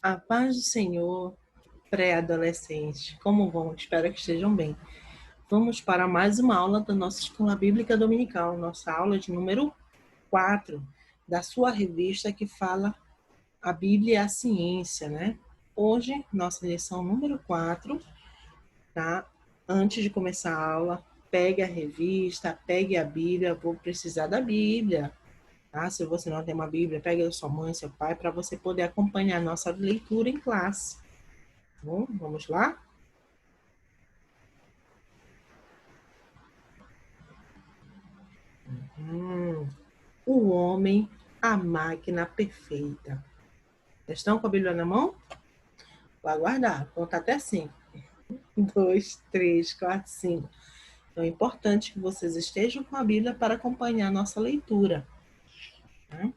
A paz do Senhor, pré-adolescente. Como vão? Espero que estejam bem. Vamos para mais uma aula da nossa Escola Bíblica Dominical, nossa aula de número 4, da sua revista que fala a Bíblia e a Ciência, né? Hoje, nossa lição número 4, tá? Antes de começar a aula, pegue a revista, pegue a Bíblia, vou precisar da Bíblia. Tá? Se você não tem uma Bíblia, pegue a sua mãe, seu pai, para você poder acompanhar a nossa leitura em classe. Bom, vamos lá? O homem, a máquina perfeita. Estão com a Bíblia na mão? Vou aguardar. Contar até 5. 2, 3, 4, 5. Então é importante que vocês estejam com a Bíblia para acompanhar a nossa leitura. Tá?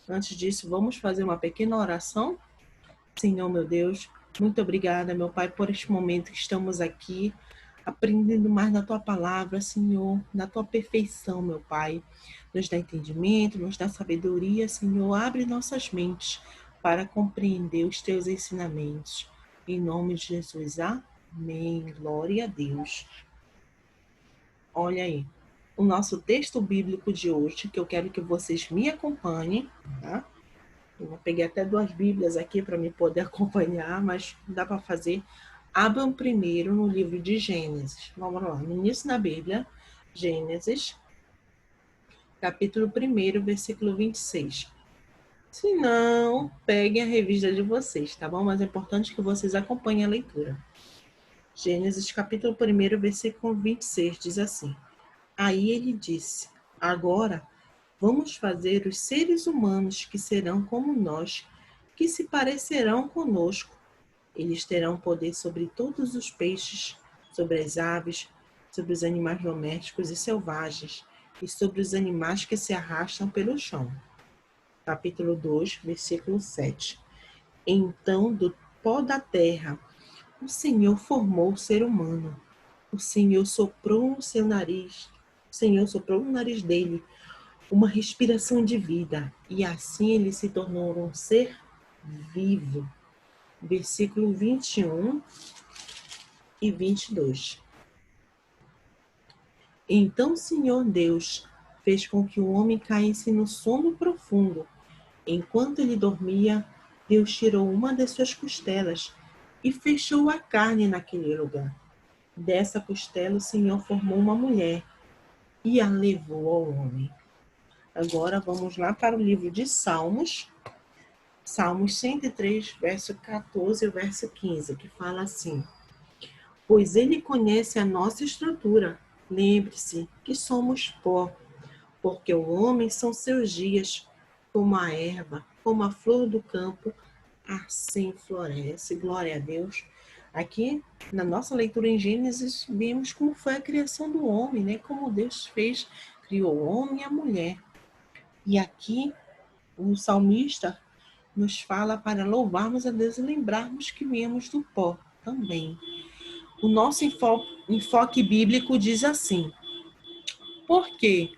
Antes disso, vamos fazer uma pequena oração. Senhor, meu Deus, muito obrigada, meu Pai, por este momento que estamos aqui, aprendendo mais da Tua palavra, Senhor, na Tua perfeição, meu Pai. Nos dá entendimento, nos dá sabedoria, Senhor, abre nossas mentes para compreender os Teus ensinamentos. Em nome de Jesus, amém. Glória a Deus. Olha aí, o nosso texto bíblico de hoje, que eu quero que vocês me acompanhem, tá? Eu peguei até 2 Bíblias aqui para me poder acompanhar, mas dá para fazer. Abram primeiro no livro de Gênesis. Vamos lá, no início da Bíblia, Gênesis, capítulo 1, versículo 26. Se não, peguem a revista de vocês, tá bom? Mas é importante que vocês acompanhem a leitura. Gênesis, capítulo 1, versículo 26, diz assim: Aí ele disse: Agora vamos fazer os seres humanos que serão como nós, que se parecerão conosco. Eles terão poder sobre todos os peixes, sobre as aves, sobre os animais domésticos e selvagens, e sobre os animais que se arrastam pelo chão. Capítulo 2, versículo 7. Então, do pó da terra, o Senhor formou o ser humano. O Senhor soprou no seu nariz, o Senhor soprou no nariz dele uma respiração de vida, e assim ele se tornou um ser vivo. Versículo 21 e 22. Então o Senhor Deus fez com que o homem caísse no sono profundo. Enquanto ele dormia, Deus tirou uma das suas costelas e fechou a carne naquele lugar. Dessa costela o Senhor formou uma mulher e a levou ao homem. Agora vamos lá para o livro de Salmos. Salmos 103, verso 14 e verso 15, que fala assim: Pois ele conhece a nossa estrutura. Lembre-se que somos pó, porque o homem são seus dias, como a erva, como a flor do campo, assim floresce. Glória a Deus. Aqui, na nossa leitura em Gênesis, vimos como foi a criação do homem, né? Como Deus fez, criou o homem e a mulher. E aqui, o salmista nos fala para louvarmos a Deus e lembrarmos que viemos do pó também. O nosso enfoque bíblico diz assim: porque,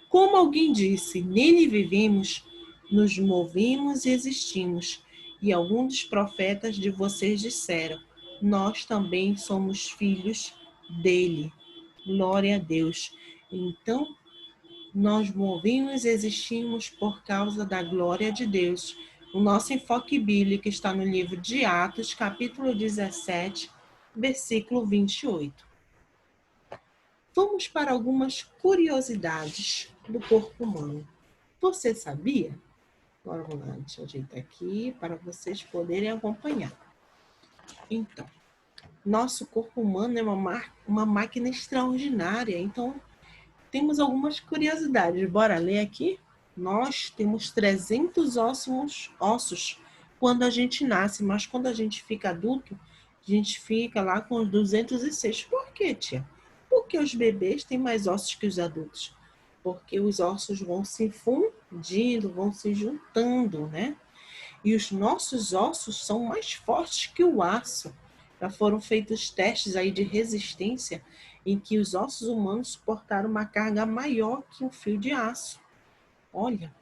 como alguém disse, nele vivemos, nos movemos e existimos. E alguns dos profetas de vocês disseram: nós também somos filhos dele. Glória a Deus. Então, nós movemos e existimos por causa da glória de Deus. O nosso enfoque bíblico está no livro de Atos, capítulo 17, versículo 28. Vamos para algumas curiosidades do corpo humano. Você sabia? Agora vamos lá, deixa eu ajeitar aqui para vocês poderem acompanhar. Então, nosso corpo humano é uma máquina extraordinária. Então, temos algumas curiosidades. Bora ler aqui? Nós temos 300 ossos quando a gente nasce, mas quando a gente fica adulto, a gente fica lá com os 206. Por quê, tia? Porque os bebês têm mais ossos que os adultos. Porque os ossos vão se fundindo, vão se juntando, né? E os nossos ossos são mais fortes que o aço. Já foram feitos testes aí de resistência em que os ossos humanos suportaram uma carga maior que um fio de aço. Olha,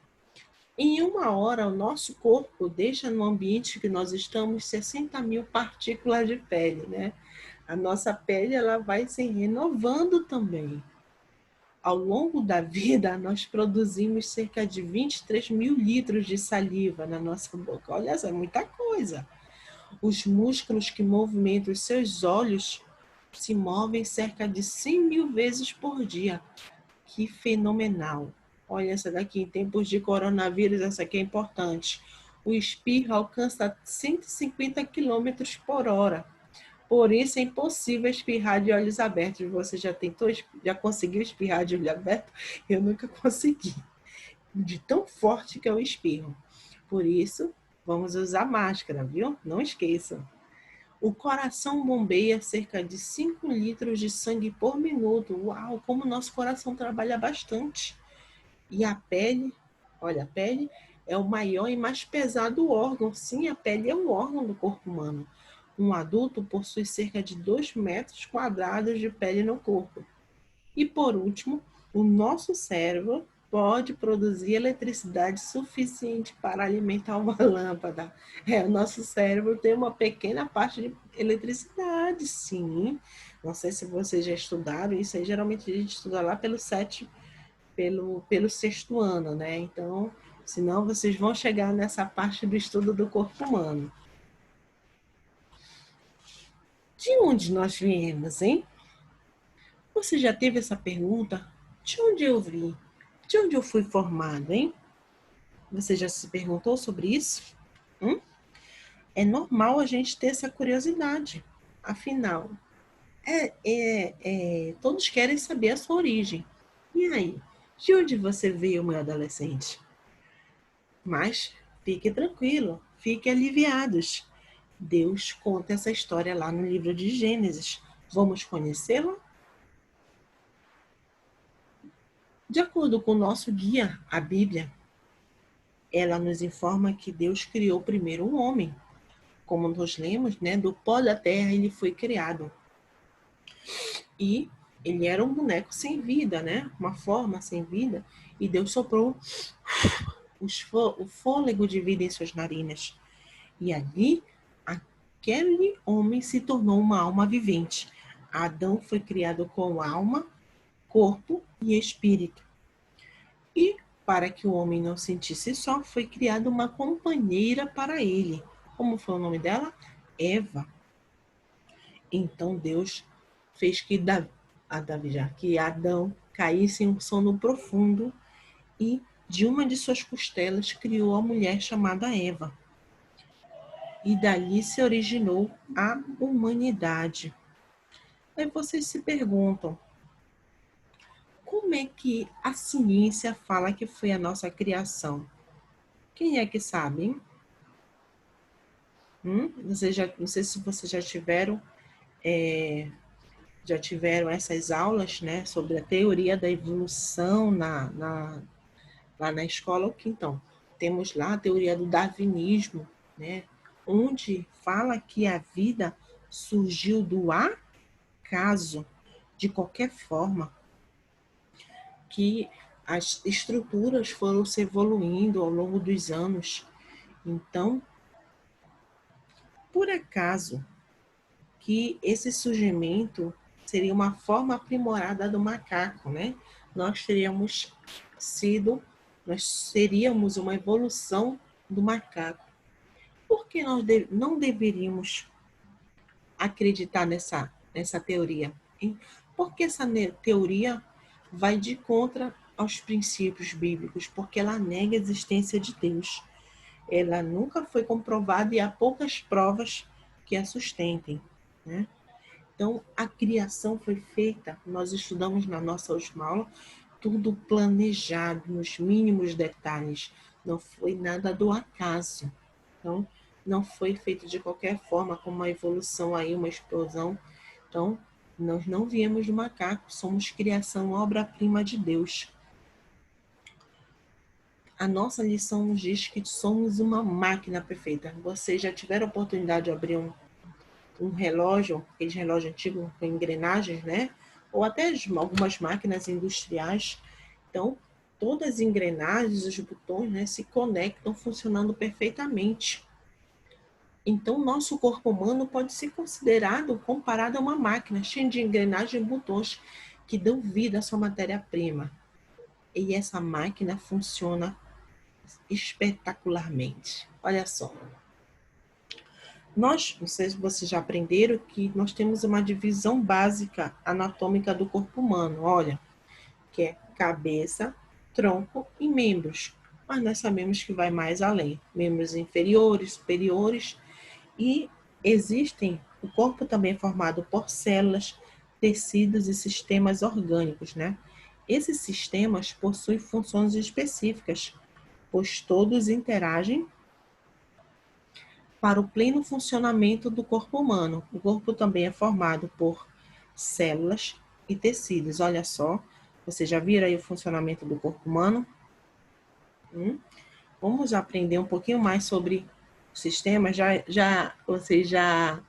Em 1 hora, o nosso corpo deixa no ambiente que nós estamos 60 mil partículas de pele, né? A nossa pele ela vai se renovando também. Ao longo da vida, nós produzimos cerca de 23 mil litros de saliva na nossa boca. Olha, essa é muita coisa. Os músculos que movimentam os seus olhos se movem cerca de 100 mil vezes por dia. Que fenomenal! Olha essa daqui, em tempos de coronavírus, essa aqui é importante. O espirro alcança 150 quilômetros por hora. Por isso é impossível espirrar de olhos abertos. Você já tentou, já conseguiu espirrar de olho aberto? Eu nunca consegui. De tão forte que é o espirro. Por isso, vamos usar máscara, viu? Não esqueçam. O coração bombeia cerca de 5 litros de sangue por minuto. Uau, como o nosso coração trabalha bastante. E a pele, olha, a pele é o maior e mais pesado órgão. Sim, a pele é um órgão do corpo humano. Um adulto possui cerca de 2 metros quadrados de pele no corpo. E por último, o nosso cérebro pode produzir eletricidade suficiente para alimentar uma lâmpada. O nosso cérebro tem uma pequena parte de eletricidade, sim. Não sei se vocês já estudaram isso aí, geralmente a gente estuda lá pelo sexto ano, né? Então, senão vocês vão chegar nessa parte do estudo do corpo humano. De onde nós viemos, hein? Você já teve essa pergunta? De onde eu vim? De onde eu fui formado, hein? Você já se perguntou sobre isso? É normal a gente ter essa curiosidade. Afinal, todos querem saber a sua origem. E aí, de onde você veio, meu adolescente? Mas fique tranquilo, fique aliviados. Deus conta essa história lá no livro de Gênesis. Vamos conhecê-la? De acordo com o nosso guia, a Bíblia, ela nos informa que Deus criou primeiro o homem. Como nós lemos, né, do pó da terra ele foi criado. E ele era um boneco sem vida, né? Uma forma sem vida. E Deus soprou o fôlego de vida em suas narinas. E ali, aquele homem se tornou uma alma vivente. Adão foi criado com alma, corpo e espírito. E, para que o homem não sentisse só, foi criada uma companheira para ele. Como foi o nome dela? Eva. Então Deus fez que Adão caísse em um sono profundo e de uma de suas costelas criou a mulher chamada Eva. E dali se originou a humanidade. Aí vocês se perguntam, como é que a ciência fala que foi a nossa criação? Quem é que sabe, hein? Não sei se vocês já tiveram essas aulas, né, sobre a teoria da evolução lá na escola. Então, temos lá a teoria do darwinismo, né, onde fala que a vida surgiu do acaso, de qualquer forma, que as estruturas foram se evoluindo ao longo dos anos. Então, por acaso que esse surgimento seria uma forma aprimorada do macaco, né? Nós seríamos uma evolução do macaco. Por que nós não deveríamos acreditar nessa teoria? Hein? Porque essa teoria vai de contra aos princípios bíblicos, porque ela nega a existência de Deus. Ela nunca foi comprovada e há poucas provas que a sustentem, né? Então, a criação foi feita, nós estudamos na nossa última aula, tudo planejado, nos mínimos detalhes. Não foi nada do acaso. Então, não foi feito de qualquer forma, como uma evolução aí, uma explosão. Então, nós não viemos do macaco, somos criação, obra-prima de Deus. A nossa lição nos diz que somos uma máquina perfeita. Vocês já tiveram a oportunidade de abrir um relógio, aquele relógio antigo com engrenagens, né? Ou até algumas máquinas industriais. Então, todas as engrenagens, os botões, né, se conectam funcionando perfeitamente. Então, nosso corpo humano pode ser considerado, comparado a uma máquina cheia de engrenagens e botões que dão vida à sua matéria-prima. E essa máquina funciona espetacularmente. Olha só. Nós, não sei se vocês já aprenderam, que nós temos uma divisão básica anatômica do corpo humano. Olha, que é cabeça, tronco e membros. Mas nós sabemos que vai mais além. Membros inferiores, superiores. E existem, o corpo também é formado por células, tecidos e sistemas orgânicos, né? Esses sistemas possuem funções específicas, pois todos interagem para o pleno funcionamento do corpo humano. O corpo também é formado por células e tecidos. Olha só, você já viram aí o funcionamento do corpo humano? Vamos aprender um pouquinho mais sobre o sistema? Vocês já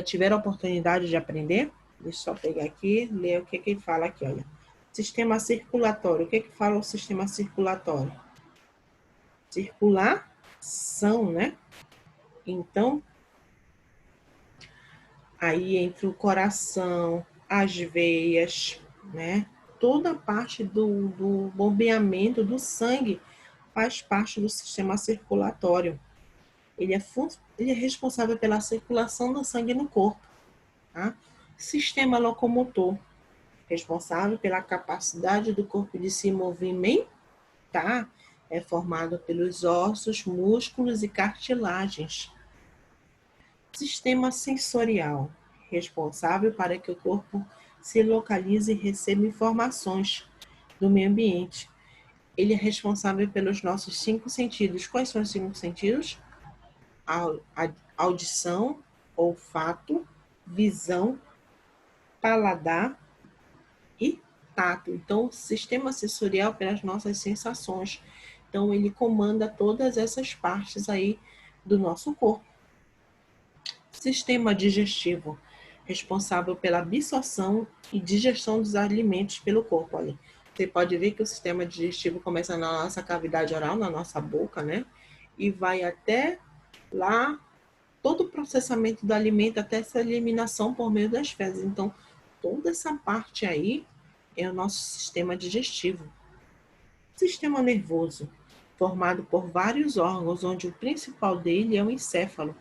tiveram a oportunidade de aprender? Deixa eu só pegar aqui, ler o que ele fala aqui, olha. Sistema circulatório. O que fala o sistema circulatório? Circulação, né? Então, aí entre o coração, as veias, né? Toda a parte do bombeamento do sangue faz parte do sistema circulatório. Ele é responsável pela circulação do sangue no corpo. Tá? Sistema locomotor, responsável pela capacidade do corpo de se movimentar, é formado pelos ossos, músculos e cartilagens. Sistema sensorial, responsável para que o corpo se localize e receba informações do meio ambiente. Ele é responsável pelos nossos 5 sentidos. Quais são os 5 sentidos? Audição, olfato, visão, paladar e tato. Então, o sistema sensorial pelas nossas sensações. Então, ele comanda todas essas partes aí do nosso corpo. Sistema digestivo, responsável pela absorção e digestão dos alimentos pelo corpo. Olha, você pode ver que o sistema digestivo começa na nossa cavidade oral, na nossa boca, né? E vai até lá, todo o processamento do alimento, até essa eliminação por meio das fezes. Então, toda essa parte aí é o nosso sistema digestivo. Sistema nervoso, formado por vários órgãos, onde o principal dele é o encéfalo,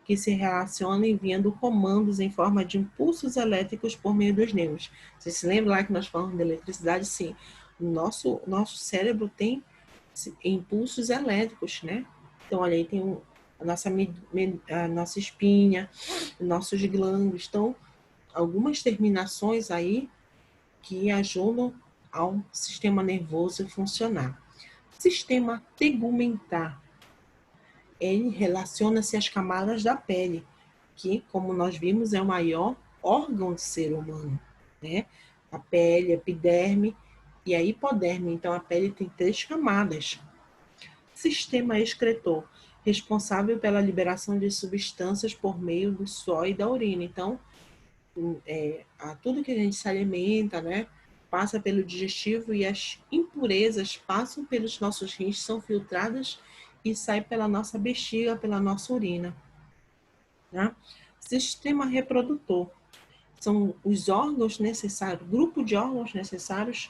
que se relaciona enviando comandos em forma de impulsos elétricos por meio dos nervos. Você se lembra lá que nós falamos de eletricidade? Sim. Nosso cérebro tem impulsos elétricos, né? Então, olha aí, tem a nossa espinha, nossos glândulos. Então, algumas terminações aí que ajudam ao sistema nervoso funcionar. Sistema tegumentar. Ele relaciona-se às camadas da pele, que, como nós vimos, é o maior órgão do ser humano, né? A pele, a epiderme e a hipoderme. Então, a pele tem 3 camadas. Sistema excretor, responsável pela liberação de substâncias por meio do suor e da urina. Então, tudo que a gente se alimenta, né, passa pelo digestivo e as impurezas passam pelos nossos rins, são filtradas e saem pela nossa bexiga, pela nossa urina. Né? Sistema reprodutor. São os órgãos necessários, grupo de órgãos necessários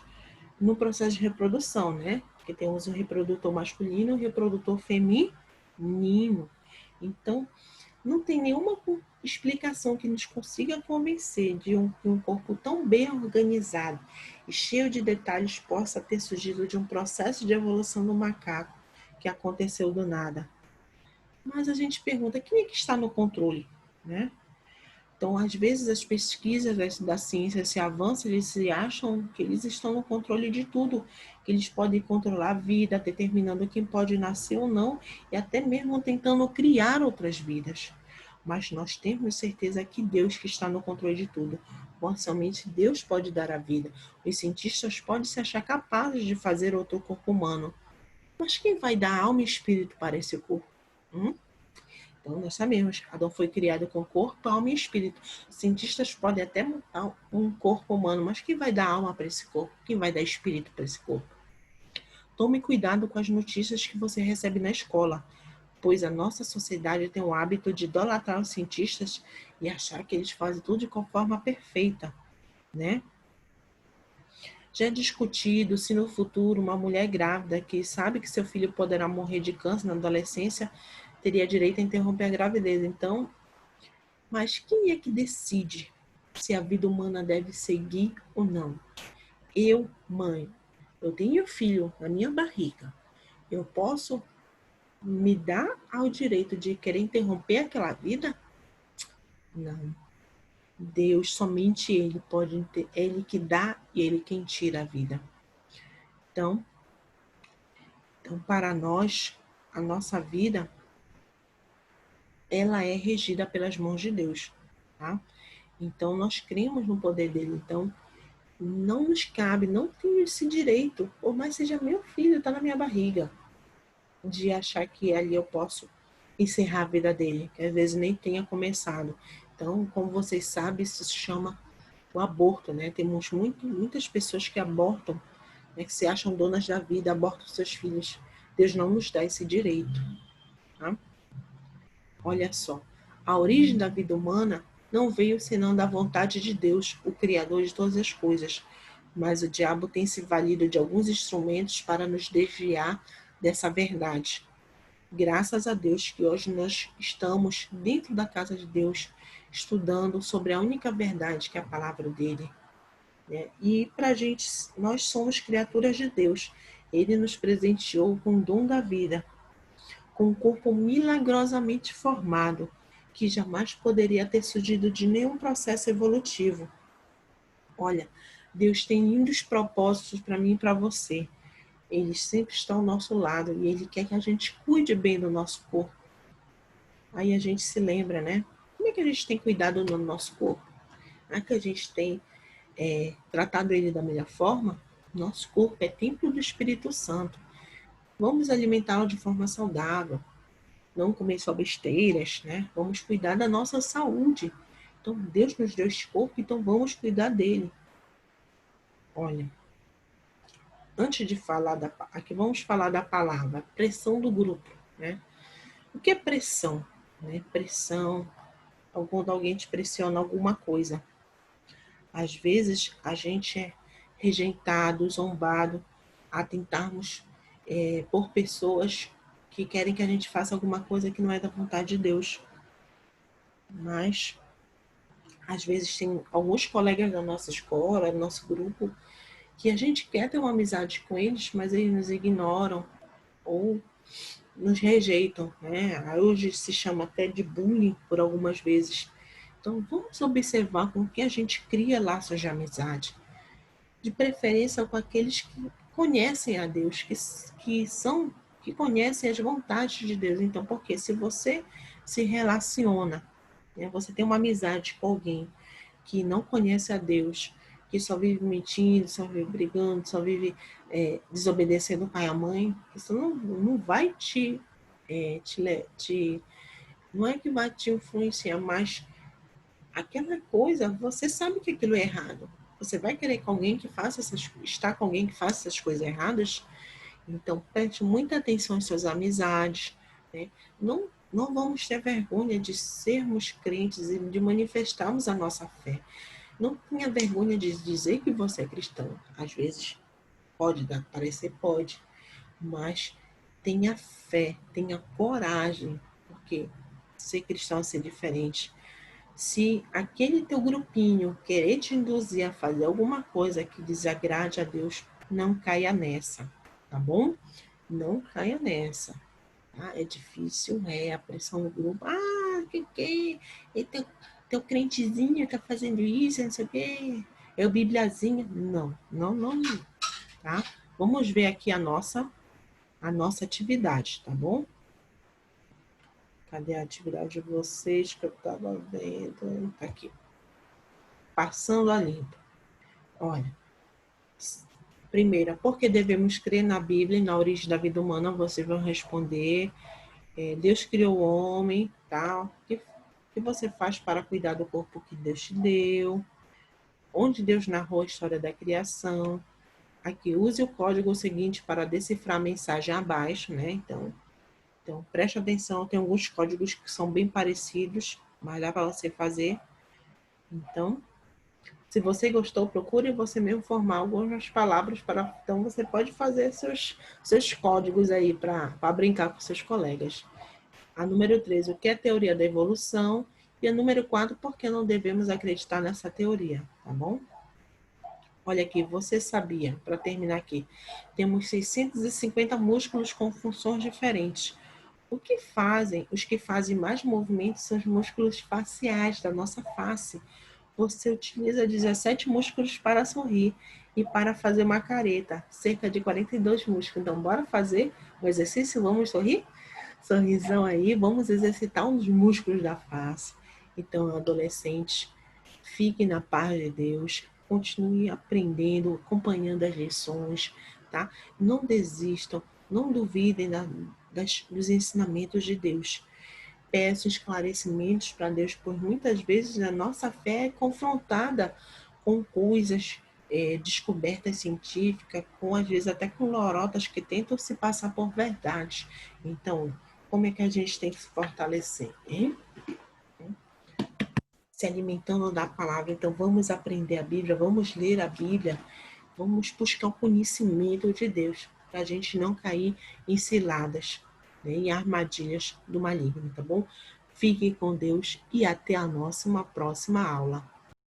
no processo de reprodução, né? Porque temos o reprodutor masculino e o reprodutor feminino. Então, não tem nenhuma explicação que nos consiga convencer de um corpo tão bem organizado e cheio de detalhes possa ter surgido de um processo de evolução do macaco que aconteceu do nada. Mas a gente pergunta, quem é que está no controle, né? Então, às vezes, as pesquisas da ciência se avançam, eles se acham que eles estão no controle de tudo, que eles podem controlar a vida, determinando quem pode nascer ou não, e até mesmo tentando criar outras vidas. Mas nós temos certeza que Deus que está no controle de tudo. Somente Deus pode dar a vida. Os cientistas podem se achar capazes de fazer outro corpo humano. Mas quem vai dar alma e espírito para esse corpo? Então, nós sabemos, Adão foi criado com corpo, alma e espírito. Os cientistas podem até montar um corpo humano, mas quem vai dar alma para esse corpo? Quem vai dar espírito para esse corpo? Tome cuidado com as notícias que você recebe na escola, pois a nossa sociedade tem o hábito de idolatrar os cientistas e achar que eles fazem tudo de forma perfeita, né? Já é discutido se no futuro uma mulher grávida que sabe que seu filho poderá morrer de câncer na adolescência teria direito a interromper a gravidez. Então, mas quem é que decide se a vida humana deve seguir ou não? Eu, mãe, eu tenho filho na minha barriga. Eu posso me dar ao direito de querer interromper aquela vida? Não. Deus, somente Ele pode, Ele que dá e Ele quem tira a vida. Então, para nós, a nossa vida, ela é regida pelas mãos de Deus, tá? Então, nós cremos no poder dele. Então, não nos cabe, não tenho esse direito, por mais seja meu filho, está na minha barriga, de achar que ali eu posso encerrar a vida dele, que às vezes nem tenha começado. Então, como vocês sabem, isso se chama o aborto, né? Temos muitas pessoas que abortam, né, que se acham donas da vida, abortam seus filhos. Deus não nos dá esse direito, tá? Olha só, a origem da vida humana não veio senão da vontade de Deus, o Criador de todas as coisas, mas o diabo tem se valido de alguns instrumentos para nos desviar dessa verdade. Graças a Deus que hoje nós estamos dentro da casa de Deus, estudando sobre a única verdade que é a palavra dele, né? E para a gente, nós somos criaturas de Deus. Ele nos presenteou com o dom da vida, com um corpo milagrosamente formado, que jamais poderia ter surgido de nenhum processo evolutivo. Olha, Deus tem lindos propósitos para mim e para você. Eles sempre estão ao nosso lado e Ele quer que a gente cuide bem do nosso corpo. Aí a gente se lembra, né? Como é que a gente tem cuidado do nosso corpo? Não é que a gente tem tratado ele da melhor forma? Nosso corpo é templo do Espírito Santo. Vamos alimentá-lo de forma saudável. Não comer só besteiras, né? Vamos cuidar da nossa saúde. Então, Deus nos deu esse corpo, então vamos cuidar dele. Olha, antes de falar aqui vamos falar da palavra pressão do grupo, né? O que é pressão? Né? Pressão, quando alguém te pressiona alguma coisa. Às vezes, a gente é rejeitado, zombado, a tentarmos por pessoas que querem que a gente faça alguma coisa que não é da vontade de Deus. Mas, às vezes, tem alguns colegas da nossa escola, do nosso grupo, que a gente quer ter uma amizade com eles, mas eles nos ignoram ou nos rejeitam, né? Hoje se chama até de bullying por algumas vezes. Então, vamos observar com que a gente cria laços de amizade, de preferência com aqueles que conhecem a Deus, que conhecem as vontades de Deus. Então, porque se você se relaciona, né, você tem uma amizade com alguém que não conhece a Deus, que só vive mentindo, só vive brigando, só vive desobedecendo o pai e a mãe, isso não vai não é que vai te influenciar, mas aquela coisa, você sabe que aquilo é errado. Você vai querer com alguém que faça estar com alguém que faça essas coisas erradas? Então, preste muita atenção às suas amizades, né? Não vamos ter vergonha de sermos crentes e de manifestarmos a nossa fé. Não tenha vergonha de dizer que você é cristão. Às vezes, parecer pode, mas tenha fé, tenha coragem, porque ser cristão é ser diferente. Se aquele teu grupinho querer te induzir a fazer alguma coisa que desagrade a Deus, não caia nessa, tá bom? Não caia nessa. Tá? É difícil, a pressão do grupo. Ah, que? E teu crentezinho tá fazendo isso, não sei o quê. É o bibliazinha. Não, tá? Vamos ver aqui a nossa atividade, tá bom? Cadê a atividade de vocês que eu estava vendo? Tá aqui. Passando a limpo. Olha, primeira, por que devemos crer na Bíblia e na origem da vida humana? Vocês vão responder. Deus criou o homem, tal. O que você faz para cuidar do corpo que Deus te deu? Onde Deus narrou a história da criação? Aqui, use o código seguinte para decifrar a mensagem abaixo, né? Então preste atenção, tem alguns códigos que são bem parecidos, mas dá para você fazer. Então, se você gostou, procure você mesmo formar algumas palavras para. Então, você pode fazer seus códigos aí para brincar com seus colegas. A número 3, o que é teoria da evolução? E a número 4, por que não devemos acreditar nessa teoria, tá bom? Olha aqui, você sabia, para terminar aqui, temos 650 músculos com funções diferentes. Os que fazem mais movimentos são os músculos faciais da nossa face. Você utiliza 17 músculos para sorrir e para fazer uma careta, cerca de 42 músculos. Então, bora fazer o exercício? Vamos sorrir? Sorrisão aí, vamos exercitar os músculos da face. Então, adolescentes, fique na paz de Deus, continue aprendendo, acompanhando as lições, tá? Não desistam, não duvidem dos ensinamentos de Deus. Peço esclarecimentos para Deus, pois muitas vezes a nossa fé é confrontada com coisas, descobertas científicas, com às vezes até com lorotas que tentam se passar por verdade. Então, como é que a gente tem que se fortalecer, hein? Se alimentando da palavra. Então, vamos aprender a Bíblia, vamos ler a Bíblia, vamos buscar o conhecimento de Deus, para a gente não cair em ciladas, né, em armadilhas do maligno, tá bom? Fiquem com Deus e até a nossa próxima aula.